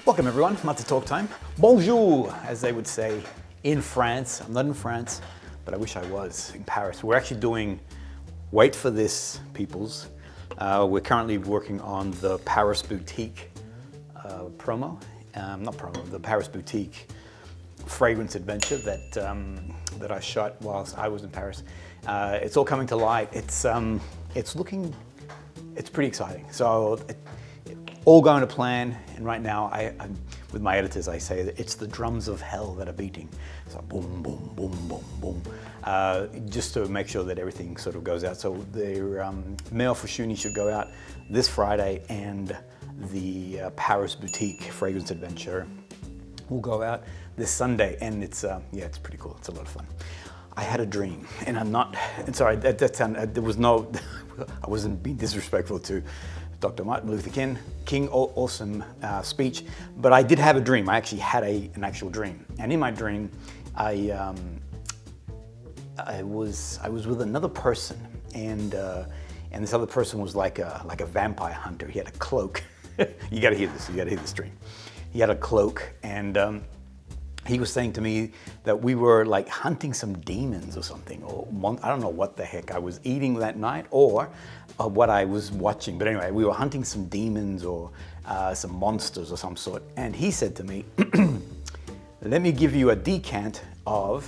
Welcome everyone, MONTE Talk Time. Bonjour, as they would say in France. I'm not in France, but I wish I was in Paris. We're actually doing, wait for this, peoples. We're currently working on the Paris Boutique the Paris Boutique fragrance adventure that I shot whilst I was in Paris. It's all coming to light. It's pretty exciting. So all going to plan, and right now, with my editors, I say that it's the drums of hell that are beating. So boom, boom, boom, boom, boom, just to make sure that everything sort of goes out. So the Male Fushuni should go out this Friday, and the Paris Boutique Fragrance Adventure will go out this Sunday, and it's pretty cool. It's a lot of fun. I had a dream, and sorry, there was no, I wasn't being disrespectful to Dr. Martin Luther King, awesome speech, but I did have a dream. I actually had an actual dream, and in my dream, I was with another person, and this other person was like a vampire hunter. He had a cloak. You got to hear this. You got to hear this dream. He had a cloak, and he was saying to me that we were like hunting some demons or something, or I don't know what the heck I was eating that night or what I was watching. But anyway, we were hunting some demons or some monsters of some sort. And he said to me, let me give you a decant of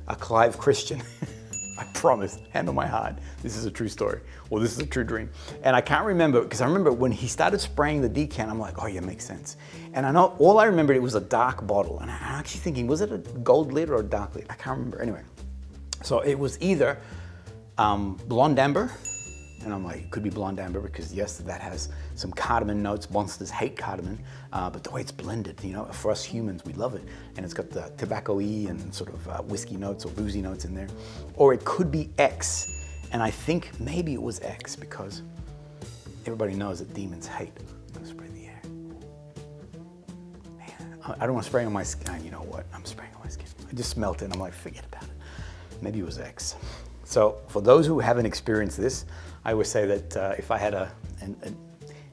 a Clive Christian. I promise, hand on my heart, this is a true story. Well, this is a true dream. And I can't remember, because I remember when he started spraying the decant, I'm like, oh yeah, makes sense. And I know, all I remembered, it was a dark bottle. And I'm actually thinking, was it a gold lid or a dark lid? I can't remember, anyway. So it was either blonde amber, and I'm like, it could be blonde amber because yes, that has some cardamom notes. Monsters hate cardamom, but the way it's blended, you know, for us humans, we love it. And it's got the tobacco-y and sort of whiskey notes or boozy notes in there. Or it could be X, and I think maybe it was X because everybody knows that demons hate. I'm gonna spray the air. Man, I don't want to spray on my skin. You know what? I'm spraying on my skin. I just smelt it and I'm like, forget about it. Maybe it was X. So for those who haven't experienced this, I always say that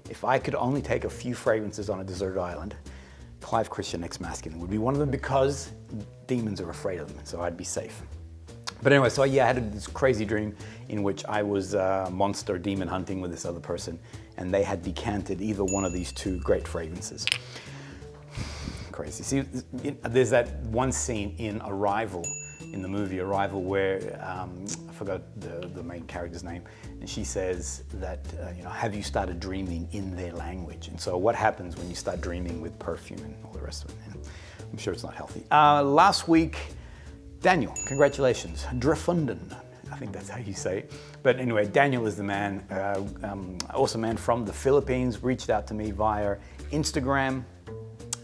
if I could only take a few fragrances on a desert island, Clive Christian X Masculine would be one of them because demons are afraid of them, so I'd be safe. But anyway, so yeah, I had this crazy dream in which I was monster demon hunting with this other person, and they had decanted either one of these two great fragrances. Crazy. See, there's that one scene in Arrival, in the movie Arrival, where I forgot the main character's name, and she says that, you know, have you started dreaming in their language? And so what happens when you start dreaming with perfume and all the rest of it? And I'm sure it's not healthy. Last week, Daniel, congratulations, Drafunden. I think that's how you say it. But anyway, Daniel is the man, awesome man from the Philippines, reached out to me via Instagram,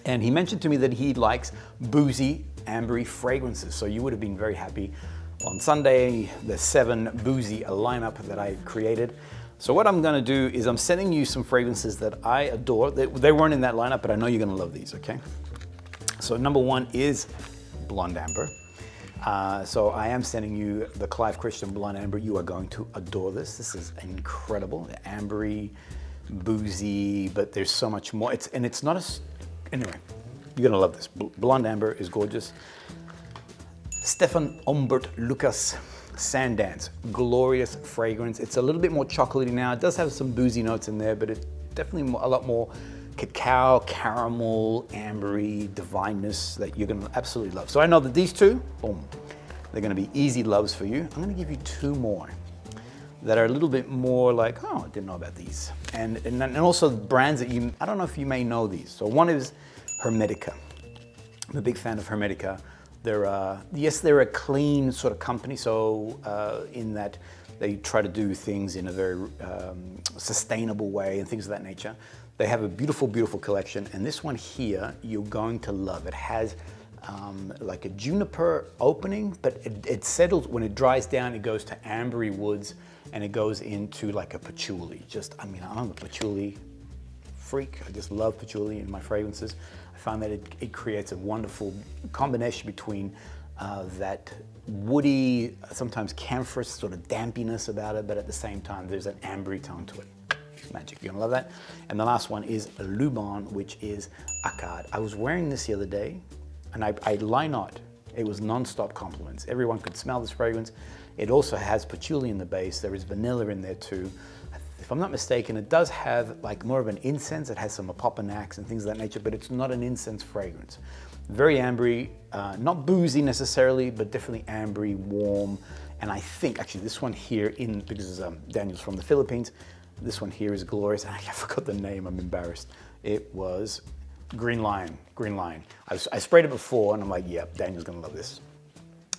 and he mentioned to me that he likes boozy, ambery fragrances. So you would have been very happy. On Sunday, the 7 boozy lineup that I created. So what I'm gonna do is I'm sending you some fragrances that I adore. They weren't in that lineup, but I know you're gonna love these, okay? So number 1 is Blonde Amber. So I am sending you the Clive Christian Blonde Amber. You are going to adore this. This is incredible, ambery, boozy, but there's so much more. It's not anyway, you're gonna love this. Blonde Amber is gorgeous. Stefan Humbert Lucas Sandance, glorious fragrance. It's a little bit more chocolatey now. It does have some boozy notes in there, but it's definitely a lot more cacao, caramel, ambery, divineness that you're gonna absolutely love. So I know that these two, boom, they're gonna be easy loves for you. I'm gonna give you 2 more that are a little bit more like, oh, I didn't know about these. And also brands that I don't know if you may know these. So one is Hermetica. I'm a big fan of Hermetica. Yes, they're a clean sort of company, so in that they try to do things in a very sustainable way and things of that nature. They have a beautiful, beautiful collection, and this one here, you're going to love. It has like a juniper opening, but it settles, when it dries down, it goes to ambery woods, and it goes into like a patchouli. I mean, I'm a patchouli freak. I just love patchouli in my fragrances. I find that it creates a wonderful combination between that woody, sometimes camphorous sort of dampiness about it, but at the same time, there's an ambery tone to it. Magic, you're gonna love that. And the last one is Lubon, which is Acad. I was wearing this the other day, and I lie not. It was non-stop compliments. Everyone could smell this fragrance. It also has patchouli in the base. There is vanilla in there too. If I'm not mistaken, it does have like more of an incense. It has some opopanax and things of that nature, but it's not an incense fragrance. Very ambery, not boozy necessarily, but definitely ambery, warm. And I think actually this one here, because Daniel's from the Philippines, this one here is glorious. I forgot the name, I'm embarrassed. It was Green Lion, Green Lion. I sprayed it before and I'm like, yep, Daniel's gonna love this.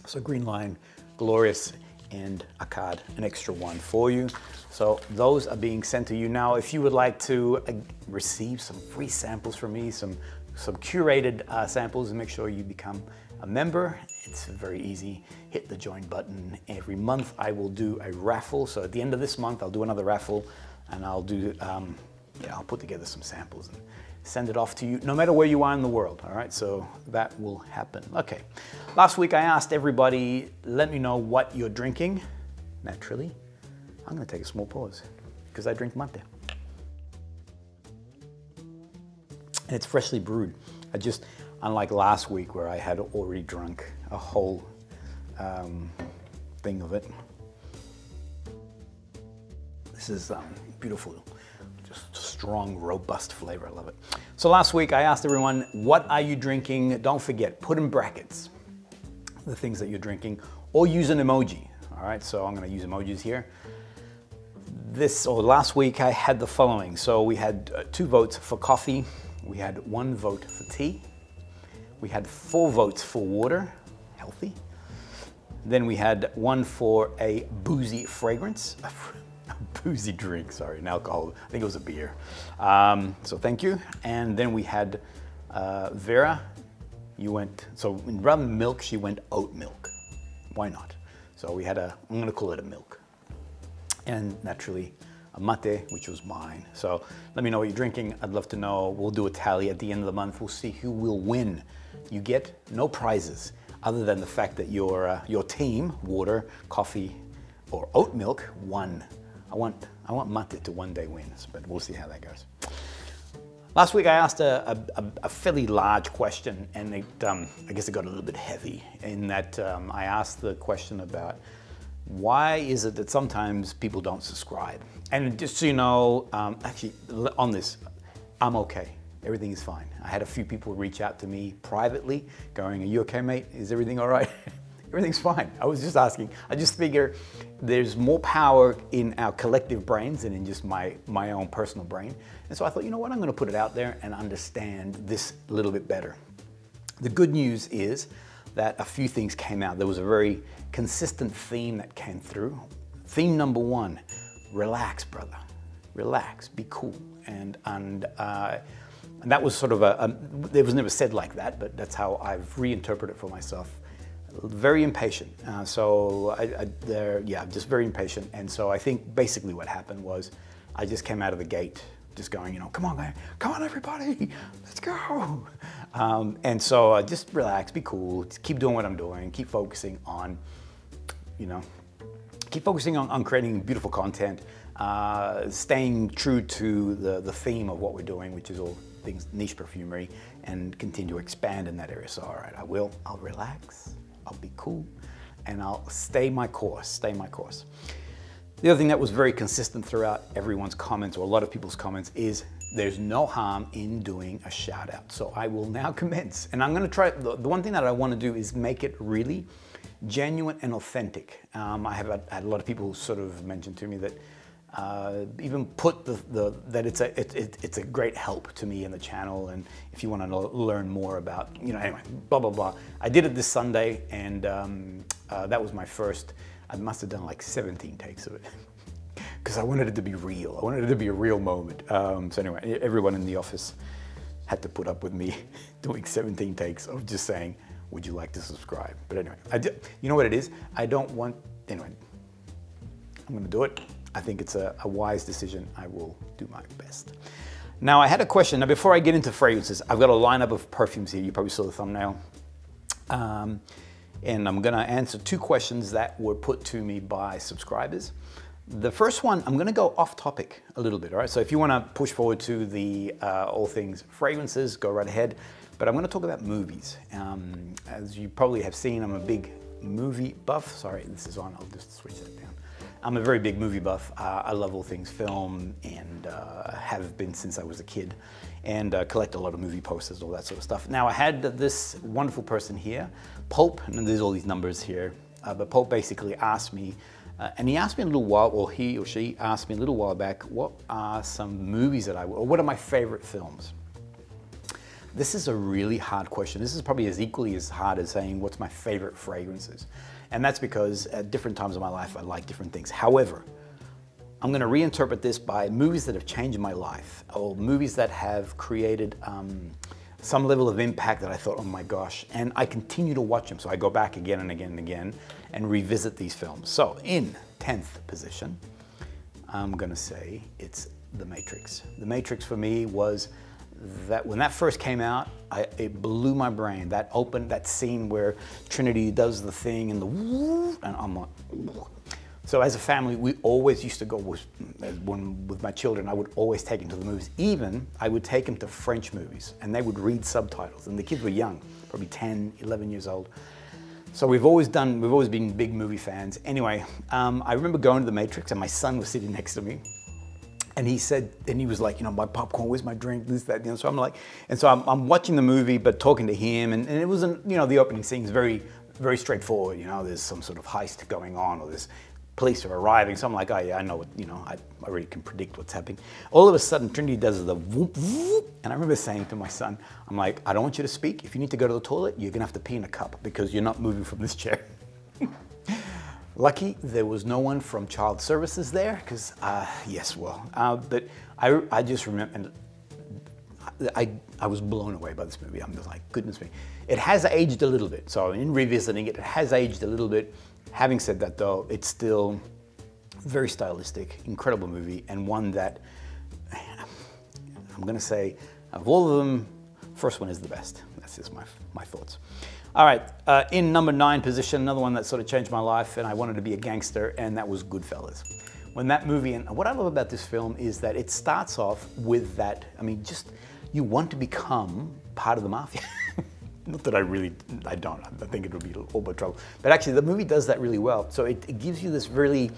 So Green Lion, glorious, and Acad, an extra one for you. So those are being sent to you now. If you would like to receive some free samples from me, some curated samples, and make sure you become a member, it's very easy. Hit the join button. Every month I will do a raffle. So at the end of this month, I'll do another raffle, and I'll do, I'll put together some samples and send it off to you, no matter where you are in the world, all right? So that will happen. Okay, last week I asked everybody, let me know what you're drinking. Naturally, I'm gonna take a small pause, because I drink MONTE. And it's freshly brewed. Unlike last week where I had already drunk a whole thing of it. This is beautiful. Strong, robust flavor, I love it. So last week I asked everyone, what are you drinking? Don't forget, put in brackets the things that you're drinking, or use an emoji, all right? So I'm gonna use emojis here. Last week I had the following. So we had 2 votes for coffee, we had 1 vote for tea, we had 4 votes for water, healthy. Then we had 1 for a boozy fragrance, a boozy drink, sorry, an alcohol, I think it was a beer. So thank you. And then we had Vera, you went, so rather than milk, she went oat milk. Why not? So we had I'm gonna call it a milk. And naturally, a mate, which was mine. So let me know what you're drinking. I'd love to know. We'll do a tally at the end of the month. We'll see who will win. You get no prizes other than the fact that your team, water, coffee, or oat milk, won. I want mate to one day win, but we'll see how that goes. Last week I asked a fairly large question, and I guess it got a little bit heavy in that I asked the question about why is it that sometimes people don't subscribe? And just so you know, actually on this, I'm okay. Everything is fine. I had a few people reach out to me privately going, are you okay, mate? Is everything all right? Everything's fine. I was just asking. I just figure there's more power in our collective brains than in just my own personal brain. And so I thought, you know what, I'm gonna put it out there and understand this a little bit better. The good news is that a few things came out. There was a very consistent theme that came through. Theme number 1, relax, brother. Relax, be cool. And that was sort of it was never said like that, but that's how I've reinterpreted it for myself. Very impatient. Just very impatient. And so I think basically what happened was I just came out of the gate just going, you know, come on, man, come on, everybody, let's go. And so just relax, be cool, just keep doing what I'm doing, keep focusing on, on creating beautiful content, staying true to the theme of what we're doing, which is all things niche perfumery, and continue to expand in that area. So, all right, I'll relax, I'll be cool, and I'll stay my course, The other thing that was very consistent throughout everyone's comments, or a lot of people's comments, is there's no harm in doing a shout out. So I will now commence, and I'm gonna try, the one thing that I wanna do is make it really genuine and authentic. I have had a lot of people who sort of mentioned to me that even put that it's a great help to me in the channel, and if you want to learn more about, anyway, blah, blah, blah. I did it this Sunday, and that was my first. I must have done like 17 takes of it because I wanted it to be real. I wanted it to be a real moment. So anyway, everyone in the office had to put up with me doing 17 takes of just saying, would you like to subscribe? But anyway, you know what it is? Anyway, I'm gonna do it. I think it's a wise decision. I will do my best. Now, I had a question. Now, before I get into fragrances, I've got a lineup of perfumes here. You probably saw the thumbnail. And I'm gonna answer 2 questions that were put to me by subscribers. The first one, I'm gonna go off topic a little bit, all right? So if you wanna push forward to the all things fragrances, go right ahead. But I'm gonna talk about movies. As you probably have seen, I'm a big movie buff. Sorry, this is on, I'll just switch that down. I'm a very big movie buff. I love all things film and have been since I was a kid, and collect a lot of movie posters, all that sort of stuff. Now I had this wonderful person here, Pulp, and there's all these numbers here, but Pulp basically asked me, and he asked me a little while, or he or she asked me a little while back, what are some movies that or what are my favorite films? This is a really hard question. This is probably as equally as hard as saying what's my favorite fragrances. And that's because at different times of my life, I like different things. However, I'm gonna reinterpret this by movies that have changed my life, or movies that have created some level of impact that I thought, oh my gosh, and I continue to watch them. So I go back again and again and again and revisit these films. So in 10th position, I'm gonna say it's The Matrix. The Matrix for me was that when that first came out, it blew my brain. That scene where Trinity does the thing and and I'm like, so as a family, we always used to go with my children. I would always take them to the movies. Even I would take them to French movies, and they would read subtitles. And the kids were young, probably 10, 11 years old. So we've always been big movie fans. Anyway, I remember going to The Matrix, and my son was sitting next to me. And he said, and he was like, you know, my popcorn, where's my drink, this, that, you know. So I'm like, and so I'm watching the movie, but talking to him, and it wasn't, you know, the opening scene is very, very straightforward. You know, there's some sort of heist going on, or there's police are arriving. So I'm like, oh yeah, I know what, you know, I already can predict what's happening. All of a sudden, Trinity does the whoop, whoop, and I remember saying to my son, I'm like, I don't want you to speak. If you need to go to the toilet, you're gonna have to pee in a cup because you're not moving from this chair. Lucky there was no one from Child Services there, because, yes, well, but I just remember, and I was blown away by this movie. I'm just like, goodness me. It has aged a little bit, so in revisiting it, it has aged a little bit. Having said that though, it's still very stylistic, incredible movie, and one that, I'm gonna say, of all of them, first one is the best. That's just my thoughts. All right, in number 9 position, another one that sort of changed my life, and I wanted to be a gangster, and that was Goodfellas. When that movie, and what I love about this film is that it starts off with that, I mean, just, you want to become part of the mafia. Not that I don't, I think it would be all but trouble. But actually, the movie does that really well. So it gives you this really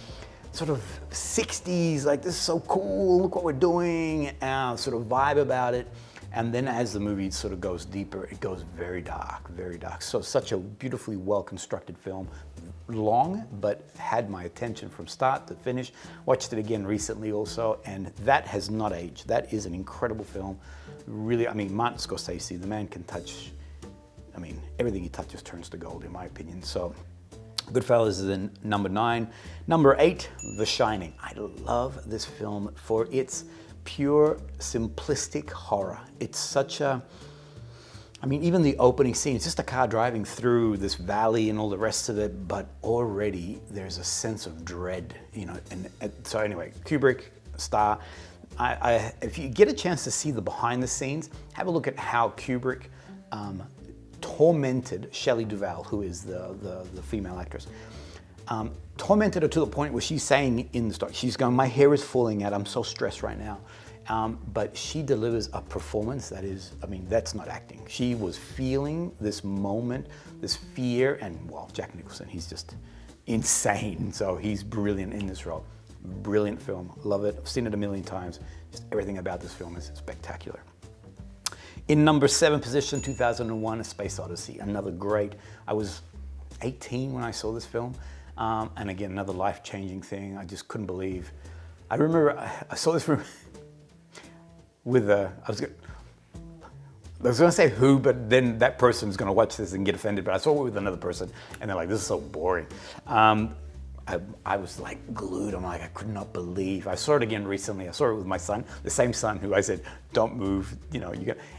sort of 60s, like, this is so cool, look what we're doing, sort of vibe about it. And then as the movie sort of goes deeper, it goes very dark, very dark. So such a beautifully well-constructed film. Long, but had my attention from start to finish. Watched it again recently also, and that has not aged. That is an incredible film. Really, I mean, Martin Scorsese, the man can touch, I mean, everything he touches turns to gold, in my opinion. So Goodfellas is in number 9. Number 8, The Shining. I love this film for its pure, simplistic horror. It's such a, I mean, even the opening scene, it's just a car driving through this valley and all the rest of it, but already there's a sense of dread, you know, and so anyway, Kubrick, star. If you get a chance to see the behind the scenes, have a look at how Kubrick tormented Shelley Duvall, who is the female actress. Tormented her to the point where she's saying in the story, she's going, my hair is falling out, I'm so stressed right now. But she delivers a performance that is, I mean, that's not acting. She was feeling this moment, this fear, and well, Jack Nicholson, he's just insane. So he's brilliant in this role. Brilliant film, love it. I've seen it a million times. Just everything about this film is spectacular. In number 7 position, 2001, A Space Odyssey, another great. I was 18 when I saw this film. And again, another life-changing thing. I just couldn't believe. I remember I saw this film with I was gonna say who, but then that person's gonna watch this and get offended. But I saw it with another person, and they're like, "This is so boring." I was like glued. I'm like, I could not believe. I saw it again recently. I saw it with my son, the same son who I said, "Don't move," you know.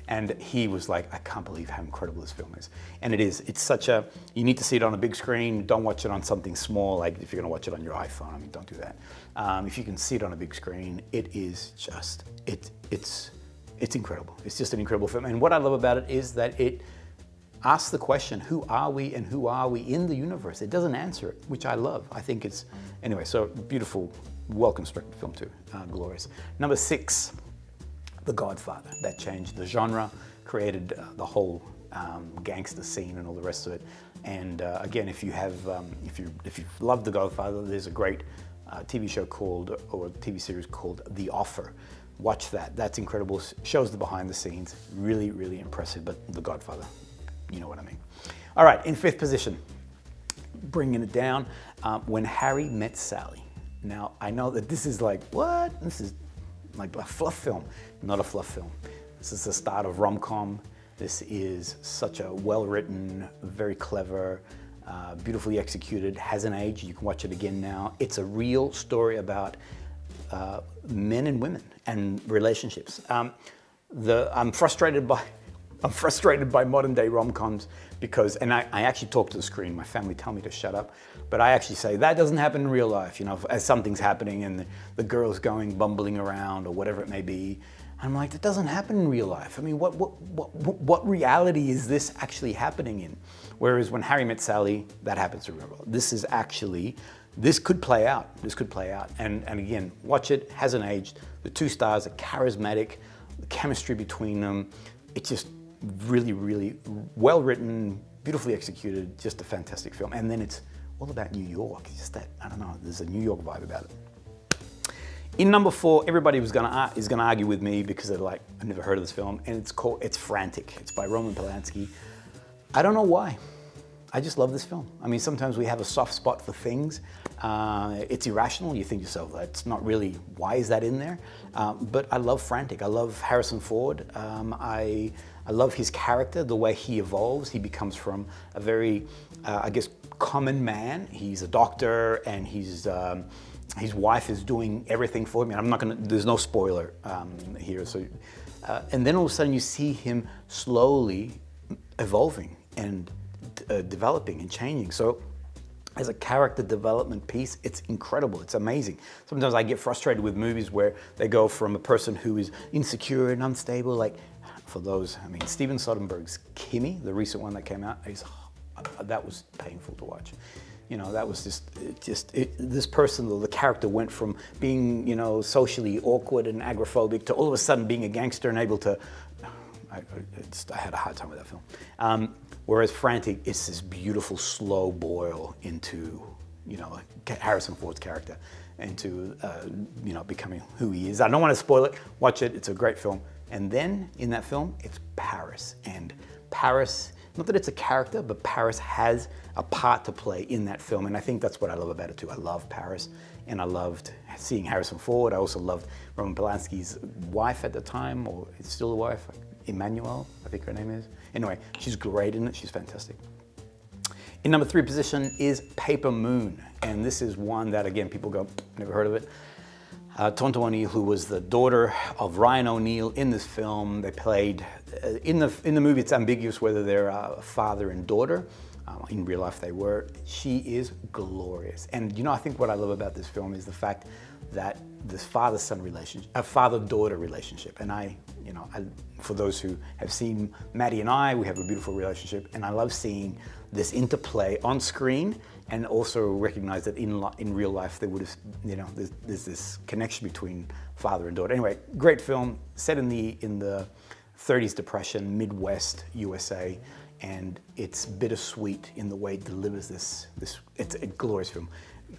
And he was like, "I can't believe how incredible this film is." And it is. It's such a. You need to see it on a big screen. Don't watch it on something small, like if you're gonna watch it on your iPhone. I mean, don't do that. If you can see it on a big screen, it is just. It's incredible. It's just an incredible film. And what I love about it is that it asks the question, who are we and who are we in the universe? It doesn't answer it, which I love. I think it's, anyway, so beautiful, well-constructed film too, glorious. Number 6, The Godfather. That changed the genre, created the whole gangster scene and all the rest of it. And again, if you love The Godfather, there's a great TV show called, or TV series called The Offer. Watch that. That's incredible. Shows the behind the scenes. Really, really impressive. But The Godfather, you know what I mean. All right, in 5th position, bringing it down, When Harry Met Sally. Now, I know that this is like, what? This is like a fluff film. Not a fluff film. This is the start of rom-com. This is such a well-written, very clever, beautifully executed, hasn't aged. You can watch it again now. It's a real story about men and women and relationships. I'm frustrated by modern day rom-coms because, and I actually talk to the screen. My family tell me to shut up, but I actually say that doesn't happen in real life. You know, as something's happening and the girl's going bumbling around or whatever it may be. I'm like, that doesn't happen in real life. I mean, what reality is this actually happening in? Whereas when Harry Met Sally, that happens in real life. This is actually, this could play out. This could play out. And again, watch it, hasn't aged. The 2 stars are charismatic, the chemistry between them. It's just really, really well written, beautifully executed, just a fantastic film. And then it's all about New York. It's just that, I don't know, there's a New York vibe about it. In number 4, everybody is gonna argue with me because they're like, I've never heard of this film, and it's Frantic. It's by Roman Polanski. I don't know why. I just love this film. I mean, sometimes we have a soft spot for things. It's irrational. You think to yourself, that's not really, why is that in there? But I love Frantic. I love Harrison Ford. I love his character, the way he evolves. He becomes from a very, I guess, common man. He's a doctor, and his wife is doing everything for him. And I'm not gonna, there's no spoiler here. So, and then all of a sudden you see him slowly evolving and developing and changing. So as a character development piece, it's incredible, it's amazing. Sometimes I get frustrated with movies where they go from a person who is insecure and unstable, like for those, I mean, Steven Soderbergh's Kimi, the recent one that came out, that was painful to watch. You know, that was this person, the character went from being, you know, socially awkward and agoraphobic to all of a sudden being a gangster and able to, I had a hard time with that film. Whereas Frantic, it's this beautiful slow boil into, you know, Harrison Ford's character, into, you know, becoming who he is. I don't want to spoil it, watch it, it's a great film. And then in that film, it's Paris. And Paris, not that it's a character, but Paris has a part to play in that film. And I think that's what I love about it too. I love Paris, and I loved seeing Harrison Ford. I also loved Roman Polanski's wife at the time, or it's still a wife, Emmanuel, I think her name is. Anyway, she's great in it, she's fantastic. In number 3 position is Paper Moon. And this is one that, again, people go, never heard of it. Tonto O'Neill, who was the daughter of Ryan O'Neill in this film, they played, in the movie it's ambiguous whether they're father and daughter. In real life they were. She is glorious. And you know, I think what I love about this film is the fact that this father-son relationship, a father-daughter relationship. And you know, for those who have seen Maddie and I, we have a beautiful relationship, and I love seeing this interplay on screen, and also recognize that in real life there would have, you know, there's this connection between father and daughter. Anyway, great film, set in the 30s Depression, Midwest USA, and it's bittersweet in the way it delivers this. It's a glorious film.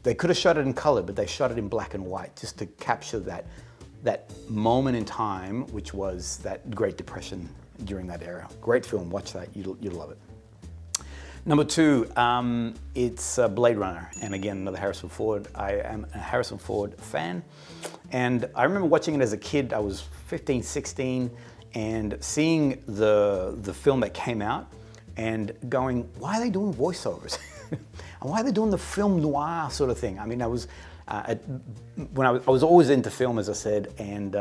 They could have shot it in color, but they shot it in black and white just to capture that moment in time, which was that Great Depression during that era. Great film, watch that, you'll love it. Number 2, it's Blade Runner, and again, another Harrison Ford. I am a Harrison Ford fan, and I remember watching it as a kid. I was 15, 16, and seeing the film that came out, and going, why are they doing voiceovers? And why are they doing the film noir sort of thing? I mean, I was always into film, as I said, and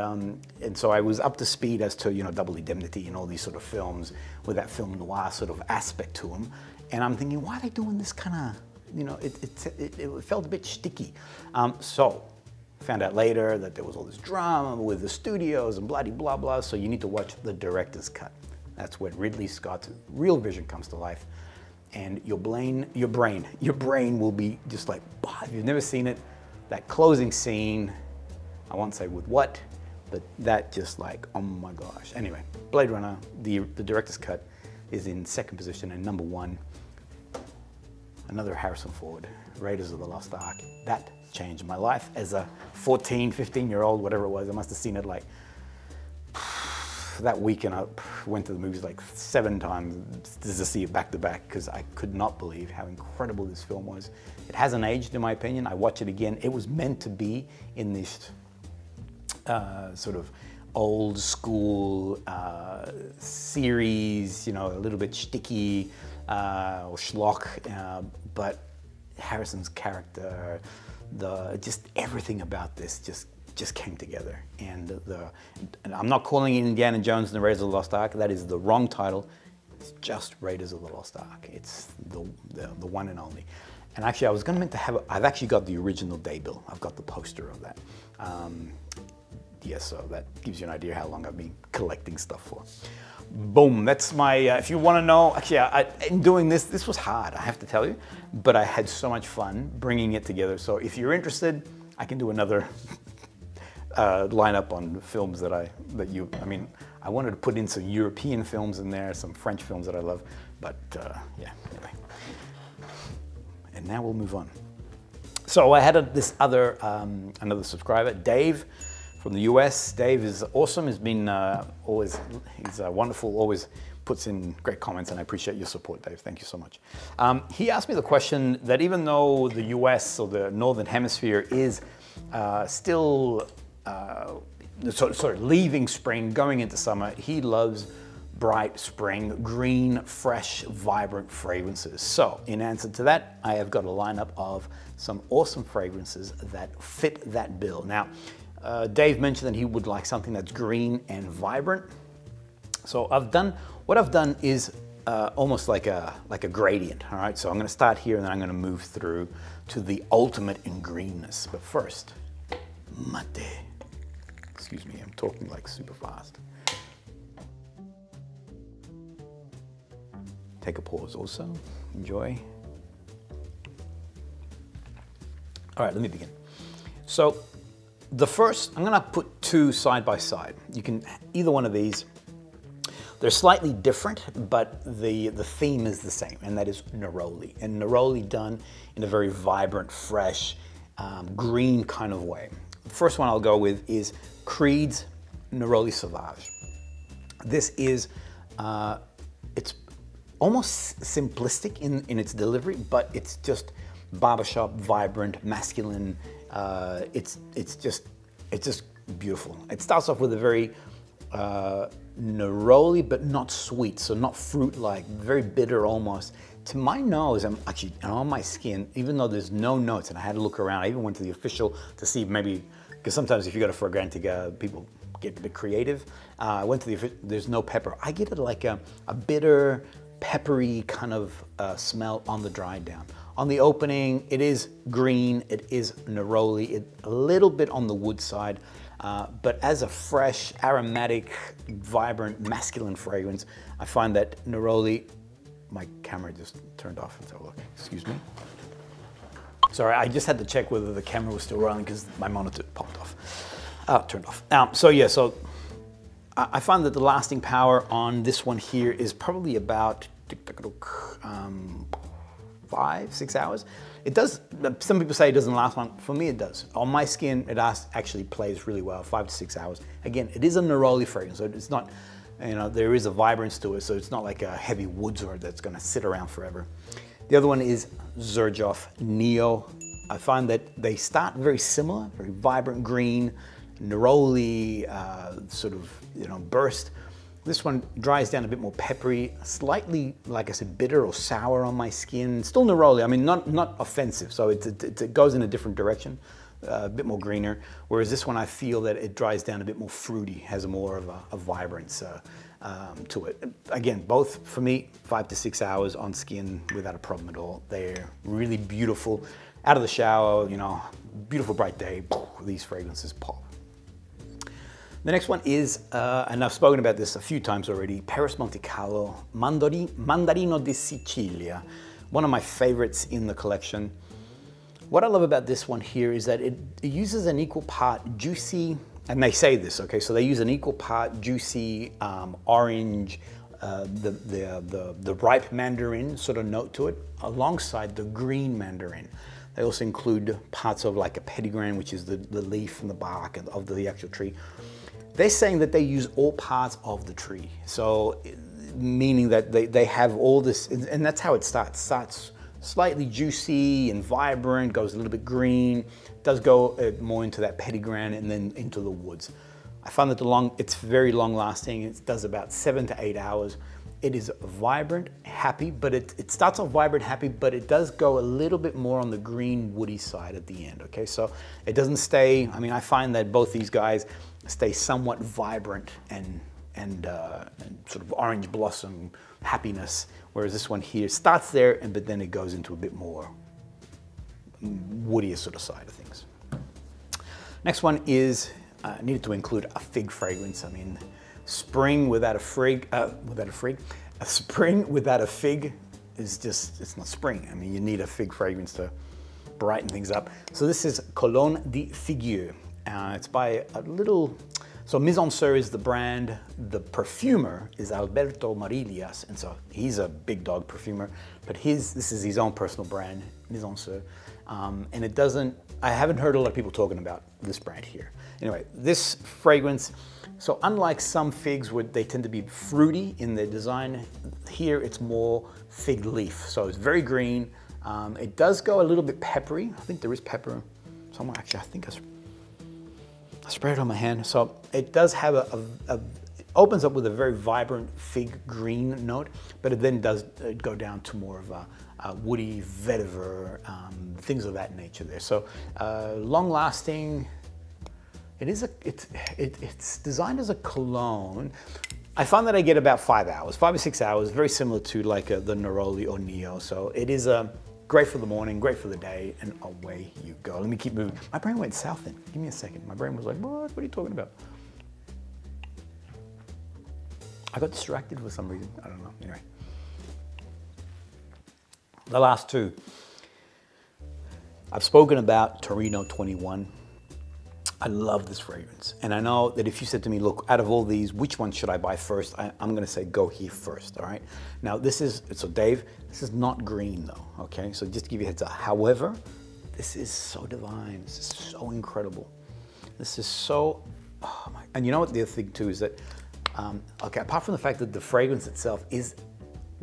so I was up to speed as to, you know, Double Indemnity and all these sort of films with that film noir sort of aspect to them. And I'm thinking, why are they doing this kind of, you know, it felt a bit sticky. So found out later that there was all this drama with the studios and blah blah blah. So you need to watch the director's cut. That's when Ridley Scott's real vision comes to life, and your brain will be just like, bah, if you've never seen it, that closing scene, I won't say with what, but that just like, oh my gosh. Anyway, Blade Runner, the director's cut is in second position, and number one, another Harrison Ford, Raiders of the Lost Ark. That changed my life as a 14, 15-year-old, whatever it was. I must have seen it like that weekend. I went to the movies like 7 times to see it back to back because I could not believe how incredible this film was. It hasn't aged, in my opinion. I watch it again. It was meant to be in this sort of old school series, you know, a little bit shticky or schlock, but Harrison's character, just everything about this just came together. And I'm not calling it Indiana Jones and the Raiders of the Lost Ark. That is the wrong title. It's just Raiders of the Lost Ark. It's the one and only. And actually, I was meant to have, I've actually got the original day bill. I've got the poster of that. Yeah, so that gives you an idea how long I've been collecting stuff for. Boom, that's my, if you want to know, actually, in doing this was hard, I have to tell you, but I had so much fun bringing it together. So if you're interested, I can do another lineup on films I mean, I wanted to put in some European films in there, some French films that I love, but yeah, anyway. And now we'll move on. So I had this other, another subscriber, Dave, from the US. Dave is awesome. He's been he's wonderful, always puts in great comments, and I appreciate your support, Dave. Thank you so much. He asked me the question that even though the US or the Northern Hemisphere is still sort of leaving spring, going into summer, he loves bright spring, green, fresh, vibrant fragrances. So in answer to that, I have got a lineup of some awesome fragrances that fit that bill. Now, Dave mentioned that he would like something that's green and vibrant. So what I've done is almost like a gradient, all right? So I'm gonna start here and then I'm gonna move through to the ultimate in greenness. But first, mate. Excuse me, I'm talking like super fast. Take a pause also, enjoy. All right, let me begin. So the first, I'm gonna put 2 side by side. You can, either one of these, they're slightly different, but the theme is the same, and that is Neroli. And Neroli done in a very vibrant, fresh, green kind of way. The first one I'll go with is Creed's Neroli Sauvage. This is, it's almost simplistic in its delivery, but it's just barbershop, vibrant, masculine. It's just beautiful. It starts off with a very neroli, but not sweet, so not fruit-like, very bitter almost. To my nose, and on my skin, even though there's no notes, and I had to look around, I even went to the official to see maybe, because sometimes if you go to Fragrantica, people get a bit creative. I went to the official, there's no pepper. I get it like a bitter, peppery kind of smell on the dry down. On the opening, it is green, it is neroli, a little bit on the wood side, but as a fresh, aromatic, vibrant, masculine fragrance, I find that neroli, my camera just turned off, let's have a look, excuse me. Sorry, I just had to check whether the camera was still running because my monitor popped off, turned off. So yeah, so I find that the lasting power on this one here is probably about 5-6 hours. It does, some people say it doesn't last long. For me, it does. On my skin, it actually plays really well, 5 to 6 hours. Again, it is a neroli fragrance, so it's not, you know, there is a vibrance to it, so it's not like a heavy woods or that's gonna sit around forever. The other one is XERJOFF Neo. I find that they start very similar, very vibrant green, neroli, sort of, you know, burst. This one dries down a bit more peppery, slightly, like I said, bitter or sour on my skin. Still neroli, I mean, not offensive, so it goes in a different direction, a bit more greener. Whereas this one, I feel that it dries down a bit more fruity, has more of a vibrance to it. Again, both for me, 5 to 6 hours on skin without a problem at all. They're really beautiful. Out of the shower, you know, beautiful bright day, these fragrances pop. The next one is, and I've spoken about this a few times already, PERRIS Monte Carlo Mandarino di Sicilia. One of my favorites in the collection. What I love about this one here is that it uses an equal part juicy, and they say this, okay, so they use an equal part juicy orange, the ripe mandarin sort of note to it, alongside the green mandarin. They also include parts of like a petitgrain, which is the leaf and the bark of the actual tree. They're saying that they use all parts of the tree. So meaning that they have all this, and that's how it starts. Starts slightly juicy and vibrant, goes a little bit green, does go more into that petitgrain and then into the woods. I found that it's very long lasting. It does about 7 to 8 hours. It is vibrant, happy, but it starts off vibrant, happy, but it does go a little bit more on the green, woody side at the end, okay? So it doesn't stay, I mean, I find that both these guys stay somewhat vibrant and sort of orange blossom happiness, whereas this one here starts there, but then it goes into a bit more woodier sort of side of things. Next one is, I needed to include a fig fragrance. I mean, spring without a spring without a fig is just, it's not spring. I mean, you need a fig fragrance to brighten things up. So this is Cologne de Figuier. It's by a little, so MIZENSIR is the brand, the perfumer is Alberto Marillas, and so he's a big dog perfumer, but this is his own personal brand, MIZENSIR, and it doesn't, I haven't heard a lot of people talking about this brand here. Anyway, this fragrance, so unlike some figs where they tend to be fruity in their design, here it's more fig leaf. So it's very green. It does go a little bit peppery. I think there is pepper somewhere. Actually, I think I sprayed it on my hand. So it does have it opens up with a very vibrant fig green note, but it then does go down to more of a woody vetiver, things of that nature there. So long lasting. It's designed as a cologne. I find that I get about 5 hours, 5 or 6 hours, very similar to like the Neroli or Neo. So it is great for the morning, great for the day, and away you go. Let me keep moving. My brain went south then. Give me a second. My brain was like, what are you talking about? I got distracted for some reason. I don't know. Anyway. The last two. I've spoken about Torino 21. I love this fragrance. And I know that if you said to me, look, out of all these, which one should I buy first? I'm gonna say go here first, all right? Now this is, so Dave, this is not green though, okay? So just to give you a heads up. However, this is so divine. This is so incredible. This is so, oh my, and you know what the other thing too is that, okay, apart from the fact that the fragrance itself is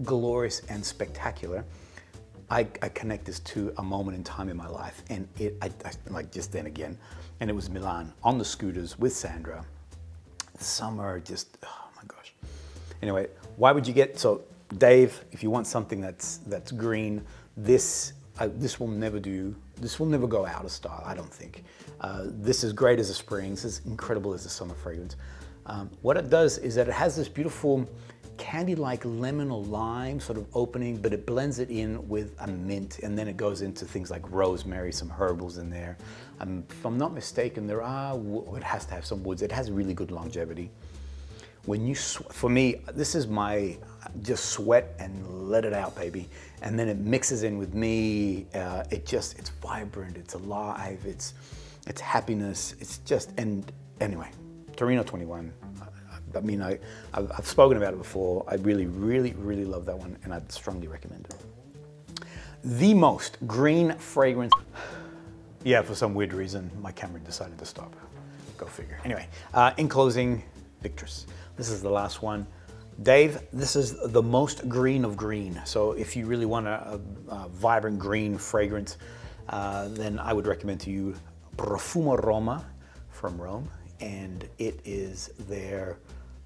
glorious and spectacular, I connect this to a moment in time in my life, and I like just then again, and it was Milan on the scooters with Sandra. Summer, just oh my gosh. Anyway, why would you get so Dave? If you want something that's green, this will never do. This will never go out of style. I don't think. This is great as a spring. This is incredible as a summer fragrance. What it does is that it has this beautiful candy-like lemon or lime sort of opening, but it blends it in with a mint, and then it goes into things like rosemary, some herbals in there. If I'm not mistaken, it has to have some woods. It has really good longevity. When you, for me, this is my, just sweat and let it out, baby. And then it mixes in with me. It's vibrant, it's alive, it's happiness. It's just, and anyway, Torino 21. I mean, I've spoken about it before. I really, really, really love that one, and I'd strongly recommend it. The most green fragrance. Yeah, for some weird reason, my camera decided to stop. Go figure. Anyway, in closing, VICTRIX. This is the last one. Dave, this is the most green of green. So if you really want a vibrant green fragrance, then I would recommend to you Profumo Roma from Rome. And it is their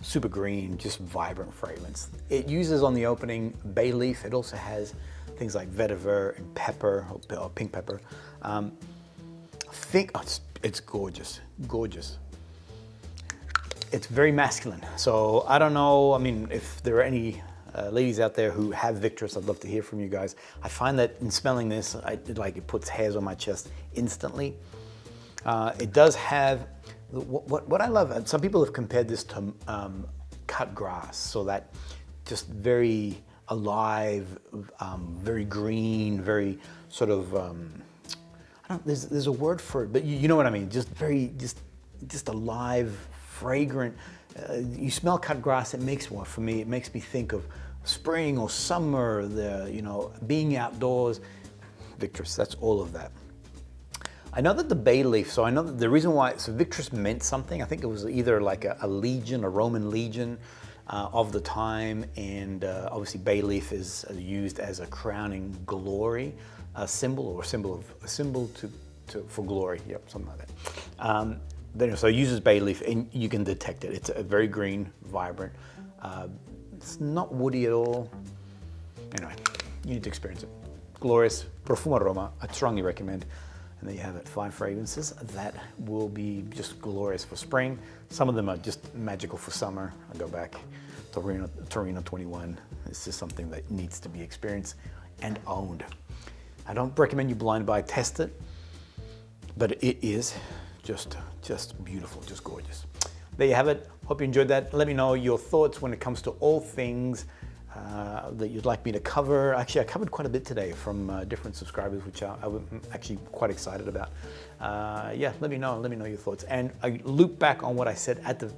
super green, just vibrant fragrance. It uses on the opening bay leaf. It also has things like vetiver and pepper, or pink pepper. It's gorgeous, gorgeous. It's very masculine. So I don't know, I mean, if there are any ladies out there who have VICTRIX, I'd love to hear from you guys. I find that in smelling this, it puts hairs on my chest instantly. It does have, what I love, some people have compared this to cut grass, so that just very alive, very green, very sort of, there's a word for it, but you know what I mean. Just alive, fragrant. You smell cut grass. It makes what for me? It makes me think of spring or summer. Being outdoors. VICTRIX. That's all of that. I know that the bay leaf, so I know that the reason why, so VICTRIX meant something. I think it was either like a legion, a Roman legion of the time, and obviously bay leaf is used as a crowning glory symbol, for glory. Yep, something like that. So it uses bay leaf, and you can detect it. It's a very green, vibrant. It's not woody at all. Anyway, you need to experience it. Glorious. Perfume Roma. I strongly recommend. And there you have it, 5 fragrances that will be just glorious for spring. Some of them are just magical for summer. I go back, Torino 21. It's just something that needs to be experienced and owned. I don't recommend you blind buy, test it, but it is just beautiful, just gorgeous. There you have it. Hope you enjoyed that. Let me know your thoughts when it comes to all things that you'd like me to cover. Actually, I covered quite a bit today from different subscribers, which I'm actually quite excited about. Yeah, let me know your thoughts. And I loop back on what I said at the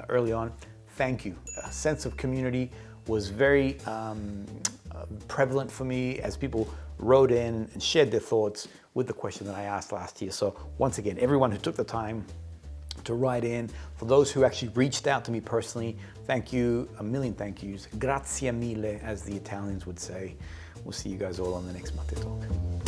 early on. Thank you. A sense of community was very prevalent for me as people wrote in and shared their thoughts with the question that I asked last year. So once again, everyone who took the time to write in, for those who actually reached out to me personally, thank you, a million thank yous. Grazie mille, as the Italians would say. We'll see you guys all on the next Maté Talk.